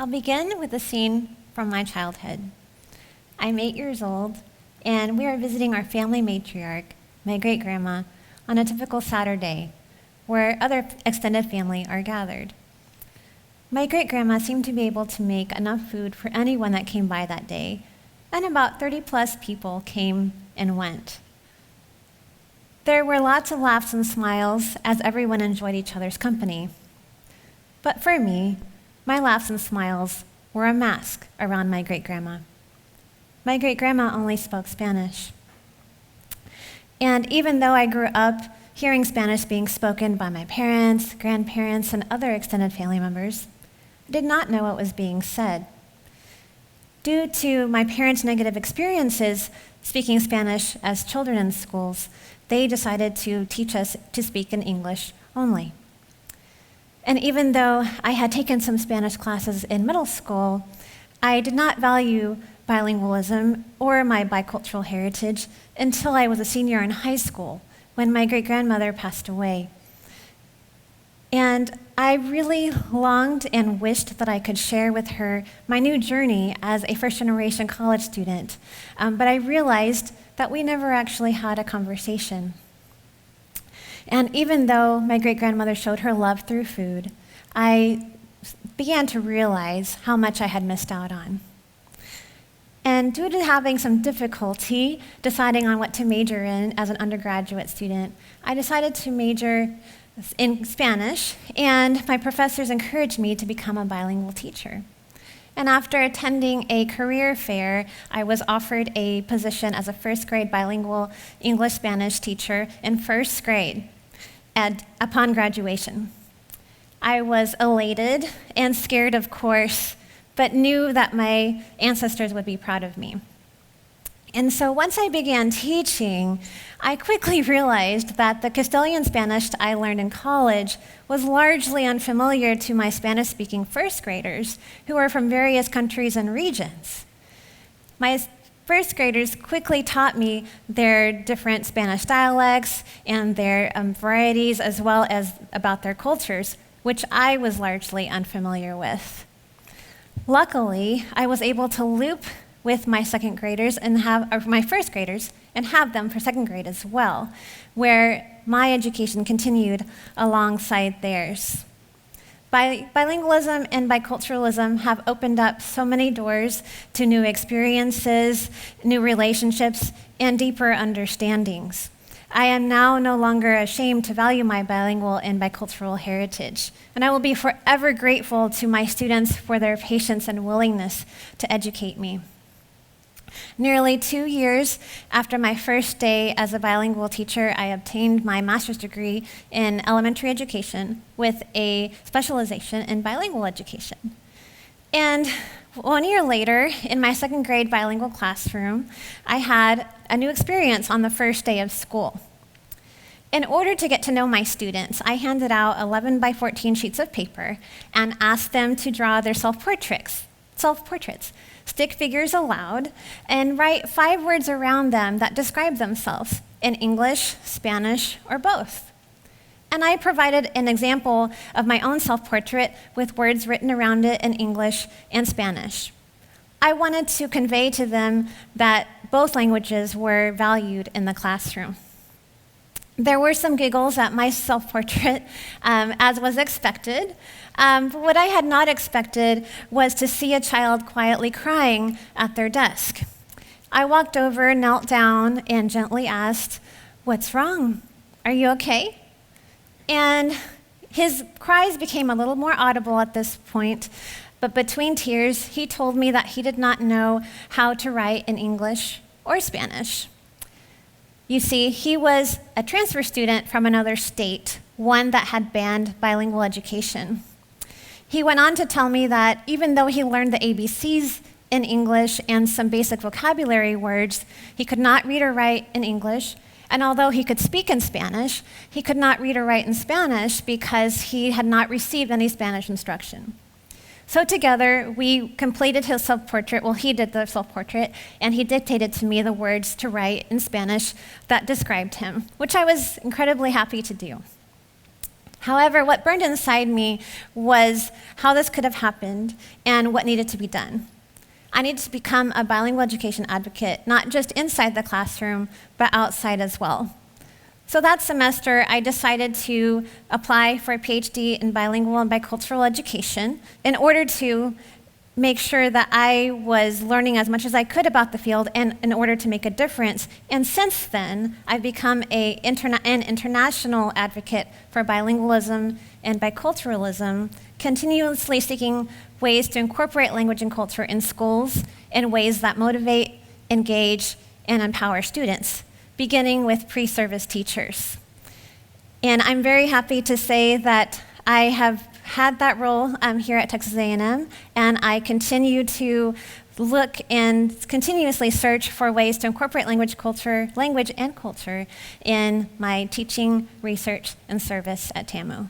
I'll begin with a scene from my childhood. I'm 8 years old, and we are visiting our family matriarch, my great-grandma, on a typical Saturday, where other extended family are gathered. My great-grandma seemed to be able to make enough food for anyone that came by that day, and about 30-plus people came and went. There were lots of laughs and smiles as everyone enjoyed each other's company. But for me, my laughs and smiles were a mask around my great-grandma. My great-grandma only spoke Spanish. And even though I grew up hearing Spanish being spoken by my parents, grandparents, and other extended family members, I did not know what was being said. Due to my parents' negative experiences speaking Spanish as children in schools, they decided to teach us to speak in English only. And even though I had taken some Spanish classes in middle school, I did not value bilingualism or my bicultural heritage until I was a senior in high school, when my great-grandmother passed away. And I really longed and wished that I could share with her my new journey as a first-generation college student, but I realized that we never actually had a conversation. And even though my great-grandmother showed her love through food, I began to realize how much I had missed out on. And due to having some difficulty deciding on what to major in as an undergraduate student, I decided to major in Spanish, and my professors encouraged me to become a bilingual teacher. And after attending a career fair, I was offered a position as a first-grade bilingual English-Spanish teacher in first grade upon graduation. I was elated and scared, of course, but knew that my ancestors would be proud of me. And so once I began teaching, I quickly realized that the Castilian Spanish I learned in college was largely unfamiliar to my Spanish-speaking first graders who were from various countries and regions. My first graders quickly taught me their different Spanish dialects and their varieties, as well as about their cultures, which I was largely unfamiliar with. Luckily, I was able to loop with my second graders and my first graders and have them for second grade as well, where my education continued alongside theirs. Bilingualism and biculturalism have opened up so many doors to new experiences, new relationships, and deeper understandings. I am now no longer ashamed to value my bilingual and bicultural heritage, and I will be forever grateful to my students for their patience and willingness to educate me. Nearly 2 years after my first day as a bilingual teacher, I obtained my master's degree in elementary education with a specialization in bilingual education. And 1 year later, in my second grade bilingual classroom, I had a new experience on the first day of school. In order to get to know my students, I handed out 11 by 14 sheets of paper and asked them to draw their self-portraits, stick figures aloud, and write 5 words around them that describe themselves in English, Spanish, or both. And I provided an example of my own self-portrait with words written around it in English and Spanish. I wanted to convey to them that both languages were valued in the classroom. There were some giggles at my self-portrait, as was expected, but what I had not expected was to see a child quietly crying at their desk. I walked over, knelt down, and gently asked, "What's wrong? Are you okay?" And his cries became a little more audible at this point, but between tears, he told me that he did not know how to write in English or Spanish. You see, he was a transfer student from another state, one that had banned bilingual education. He went on to tell me that even though he learned the ABCs in English and some basic vocabulary words, he could not read or write in English, and although he could speak in Spanish, he could not read or write in Spanish because he had not received any Spanish instruction. So together, we completed his self-portrait. Well, he did the self-portrait, and he dictated to me the words to write in Spanish that described him, which I was incredibly happy to do. However, what burned inside me was how this could have happened and what needed to be done. I needed to become a bilingual education advocate, not just inside the classroom, but outside as well. So that semester, I decided to apply for a Ph.D. in bilingual and bicultural education in order to make sure that I was learning as much as I could about the field and in order to make a difference. And since then, I've become an international advocate for bilingualism and biculturalism, continuously seeking ways to incorporate language and culture in schools in ways that motivate, engage, and empower students, beginning with pre-service teachers. And I'm very happy to say that I have had that role here at Texas A&M, and I continue to look and continuously search for ways to incorporate language and culture in my teaching, research, and service at TAMU.